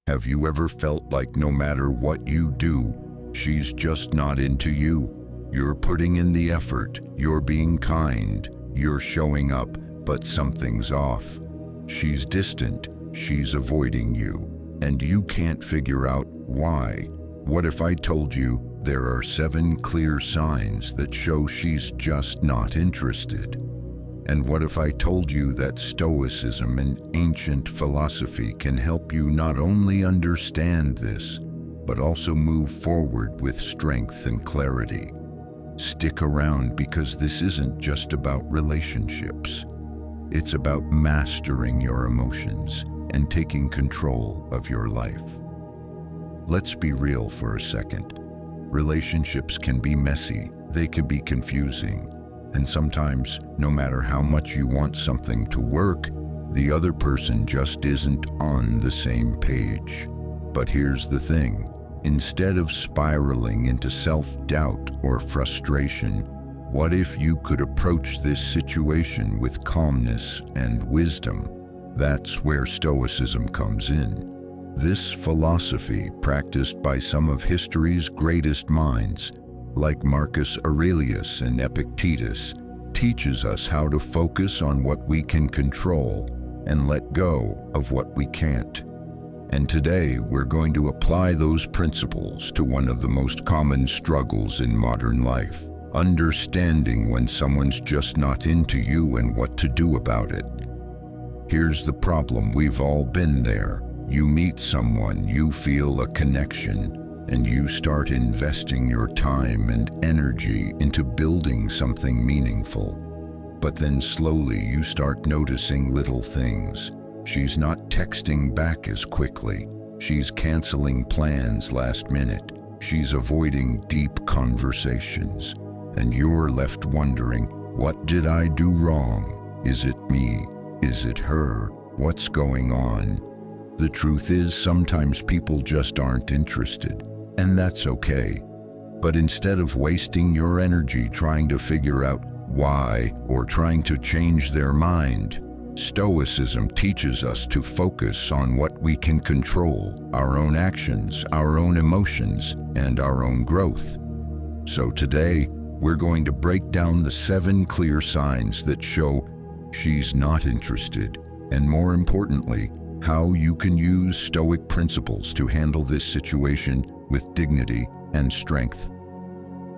Have you ever felt like no matter what you do, she's just not into you? You're putting in the effort, you're being kind, you're showing up, but something's off. She's distant, she's avoiding you, and you can't figure out why. What if I told you there are 7 clear signs that show she's just not interested? And what if I told you that Stoicism and ancient philosophy can help you not only understand this, but also move forward with strength and clarity? Stick around, because this isn't just about relationships. It's about mastering your emotions and taking control of your life. Let's be real for a second. Relationships can be messy, they can be confusing, and sometimes, no matter how much you want something to work, the other person just isn't on the same page. But here's the thing. Instead of spiraling into self-doubt or frustration, what if you could approach this situation with calmness and wisdom? That's where Stoicism comes in. This philosophy, practiced by some of history's greatest minds, like Marcus Aurelius and Epictetus, teaches us how to focus on what we can control and let go of what we can't. And today, we're going to apply those principles to one of the most common struggles in modern life: understanding when someone's just not into you and what to do about it. Here's the problem: we've all been there. You meet someone, you feel a connection, and you start investing your time and energy into building something meaningful. But then slowly you start noticing little things. She's not texting back as quickly. She's canceling plans last minute. She's avoiding deep conversations. And you're left wondering, what did I do wrong? Is it me? Is it her? What's going on? The truth is, sometimes people just aren't interested. And that's okay. But instead of wasting your energy trying to figure out why or trying to change their mind, Stoicism teaches us to focus on what we can control: our own actions, our own emotions, and our own growth. So today, we're going to break down the 7 clear signs that show she's not interested, and more importantly, how you can use Stoic principles to handle this situation with dignity and strength.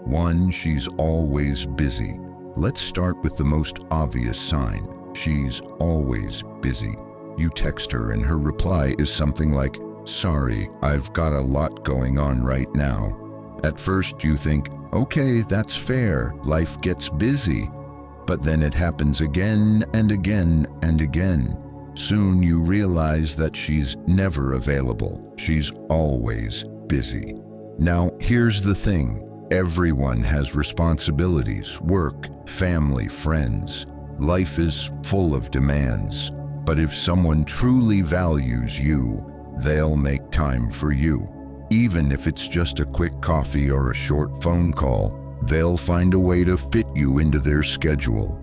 1. She's always busy. Let's start with the most obvious sign. She's always busy. You text her and her reply is something like, "Sorry, I've got a lot going on right now." At first you think, okay, that's fair, life gets busy. But then it happens again and again and again. Soon you realize that she's never available. She's always busy. Now, here's the thing. Everyone has responsibilities: work, family, friends. Life is full of demands. But if someone truly values you, they'll make time for you. Even if it's just a quick coffee or a short phone call, they'll find a way to fit you into their schedule.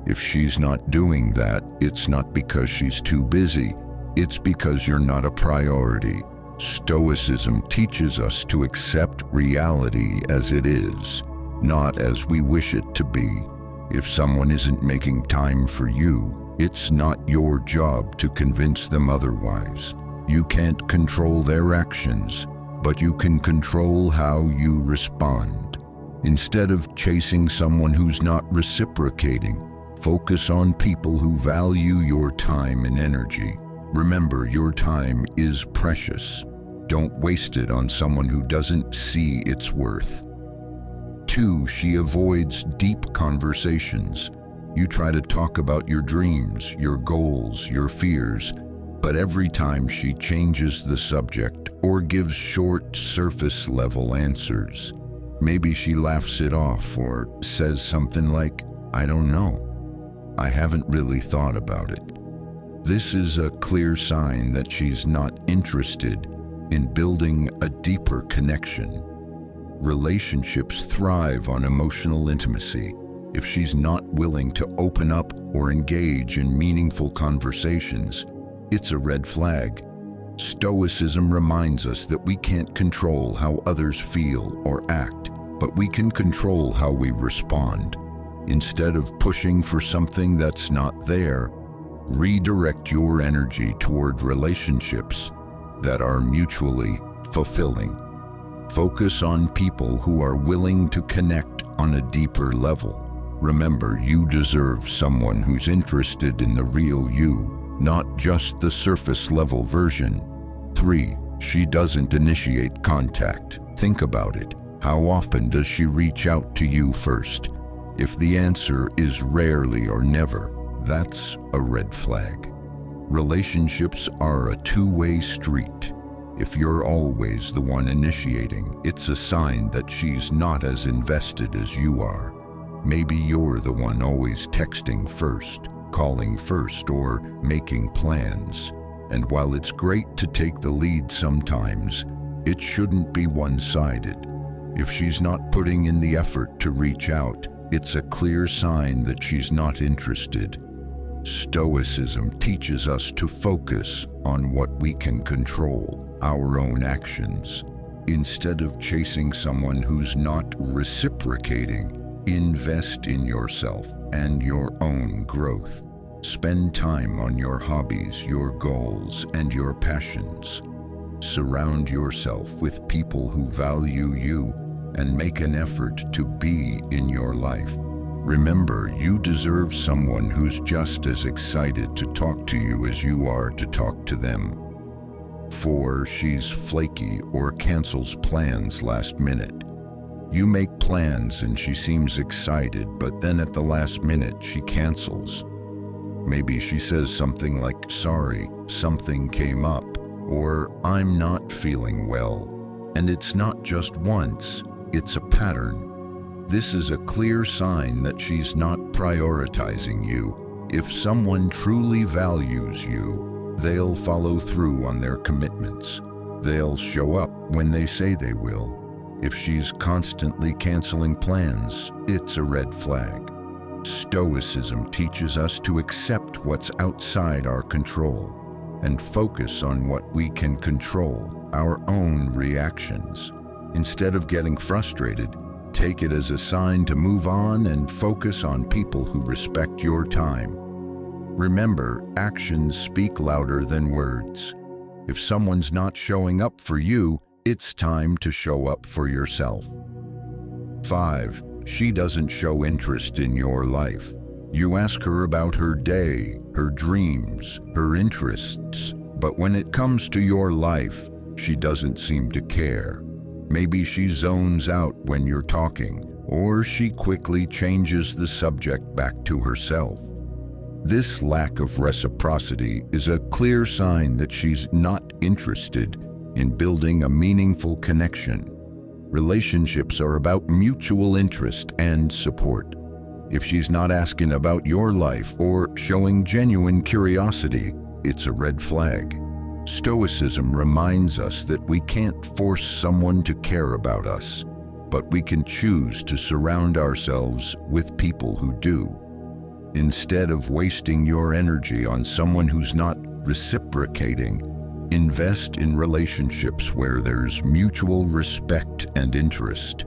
If she's not doing that, it's not because she's too busy. It's because you're not a priority. Stoicism teaches us to accept reality as it is, not as we wish it to be. If someone isn't making time for you, it's not your job to convince them otherwise. You can't control their actions, but you can control how you respond. Instead of chasing someone who's not reciprocating, focus on people who value your time and energy. Remember, your time is precious. Don't waste it on someone who doesn't see its worth. 2. She avoids deep conversations. You try to talk about your dreams, your goals, your fears, but every time she changes the subject or gives short, surface-level answers. Maybe she laughs it off or says something like, "I don't know. I haven't really thought about it." This is a clear sign that she's not interested in building a deeper connection. Relationships thrive on emotional intimacy. If she's not willing to open up or engage in meaningful conversations, it's a red flag. Stoicism reminds us that we can't control how others feel or act, but we can control how we respond. Instead of pushing for something that's not there, redirect your energy toward relationships that are mutually fulfilling. Focus on people who are willing to connect on a deeper level. Remember, you deserve someone who's interested in the real you, not just the surface-level version. 3. She doesn't initiate contact. Think about it. How often does she reach out to you first? If the answer is rarely or never, that's a red flag. Relationships are a two-way street. If you're always the one initiating, it's a sign that she's not as invested as you are. Maybe you're the one always texting first, calling first, or making plans. And while it's great to take the lead sometimes, it shouldn't be one-sided. If she's not putting in the effort to reach out, it's a clear sign that she's not interested. Stoicism teaches us to focus on what we can control, our own actions. Instead of chasing someone who's not reciprocating, invest in yourself and your own growth. Spend time on your hobbies, your goals, and your passions. Surround yourself with people who value you and make an effort to be in your life. Remember, you deserve someone who's just as excited to talk to you as you are to talk to them. 4. She's flaky or cancels plans last minute. You make plans and she seems excited, but then at the last minute she cancels. Maybe she says something like, "Sorry, something came up," or "I'm not feeling well." And it's not just once, it's a pattern. This is a clear sign that she's not prioritizing you. If someone truly values you, they'll follow through on their commitments. They'll show up when they say they will. If she's constantly canceling plans, it's a red flag. Stoicism teaches us to accept what's outside our control and focus on what we can control, our own reactions. Instead of getting frustrated, take it as a sign to move on and focus on people who respect your time. Remember, actions speak louder than words. If someone's not showing up for you, it's time to show up for yourself. 5. She doesn't show interest in your life. You ask her about her day, her dreams, her interests, but when it comes to your life, she doesn't seem to care. Maybe she zones out when you're talking, or she quickly changes the subject back to herself. This lack of reciprocity is a clear sign that she's not interested in building a meaningful connection. Relationships are about mutual interest and support. If she's not asking about your life or showing genuine curiosity, it's a red flag. Stoicism reminds us that we can't force someone to care about us, but we can choose to surround ourselves with people who do. Instead of wasting your energy on someone who's not reciprocating, invest in relationships where there's mutual respect and interest.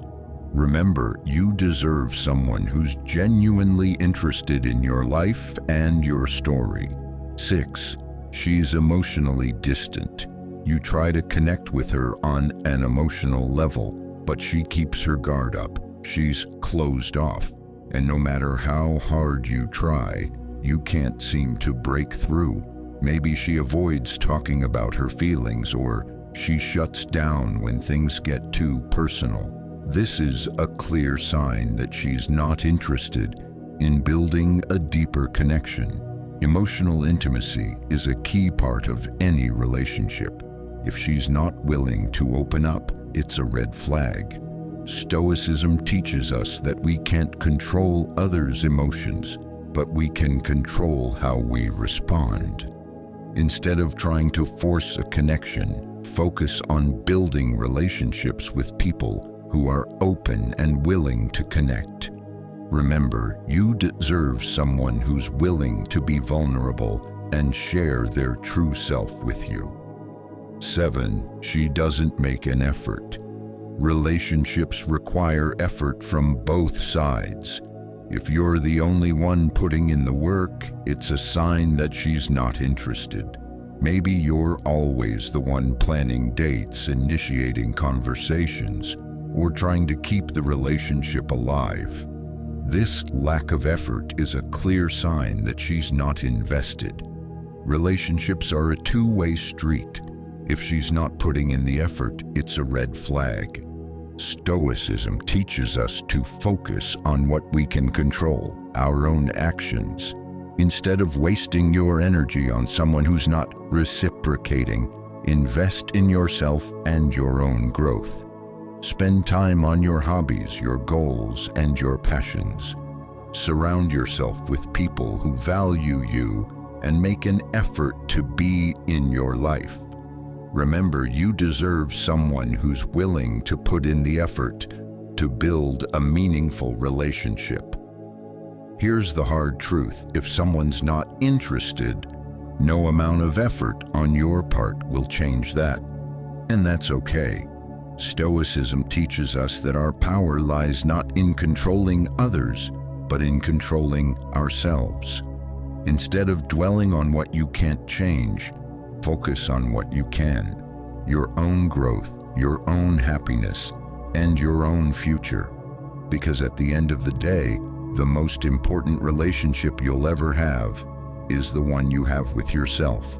Remember, you deserve someone who's genuinely interested in your life and your story. 6. She's emotionally distant. You try to connect with her on an emotional level, but she keeps her guard up. She's closed off, and no matter how hard you try, you can't seem to break through. Maybe she avoids talking about her feelings, or she shuts down when things get too personal. This is a clear sign that she's not interested in building a deeper connection. Emotional intimacy is a key part of any relationship. If she's not willing to open up, it's a red flag. Stoicism teaches us that we can't control others' emotions, but we can control how we respond. Instead of trying to force a connection, focus on building relationships with people who are open and willing to connect. Remember, you deserve someone who's willing to be vulnerable and share their true self with you. 7. She doesn't make an effort. Relationships require effort from both sides. If you're the only one putting in the work, it's a sign that she's not interested. Maybe you're always the one planning dates, initiating conversations, or trying to keep the relationship alive. This lack of effort is a clear sign that she's not invested. Relationships are a two-way street. If she's not putting in the effort, it's a red flag. Stoicism teaches us to focus on what we can control, our own actions. Instead of wasting your energy on someone who's not reciprocating, invest in yourself and your own growth. Spend time on your hobbies, your goals, and your passions. Surround yourself with people who value you and make an effort to be in your life. Remember, you deserve someone who's willing to put in the effort to build a meaningful relationship. Here's the hard truth: if someone's not interested, no amount of effort on your part will change that. And that's okay. Stoicism teaches us that our power lies not in controlling others, but in controlling ourselves. Instead of dwelling on what you can't change, focus on what you can: your own growth, your own happiness, and your own future. Because at the end of the day, the most important relationship you'll ever have is the one you have with yourself.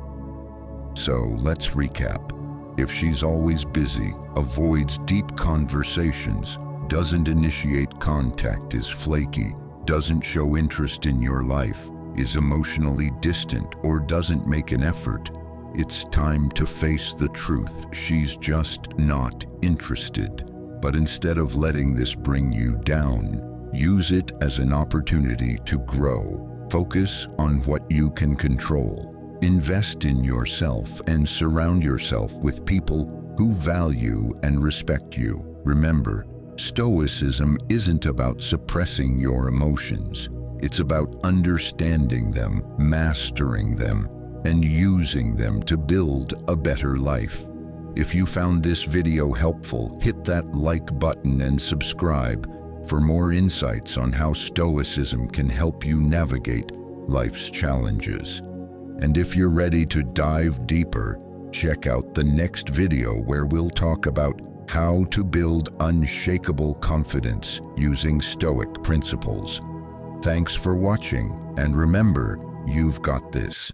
So let's recap. If she's always busy, avoids deep conversations, doesn't initiate contact, is flaky, doesn't show interest in your life, is emotionally distant, or doesn't make an effort, it's time to face the truth. She's just not interested. But instead of letting this bring you down, use it as an opportunity to grow. Focus on what you can control. Invest in yourself and surround yourself with people who value and respect you. Remember, Stoicism isn't about suppressing your emotions. It's about understanding them, mastering them, and using them to build a better life. If you found this video helpful, hit that like button and subscribe for more insights on how Stoicism can help you navigate life's challenges. And if you're ready to dive deeper, check out the next video where we'll talk about how to build unshakable confidence using Stoic principles. Thanks for watching, and remember, you've got this.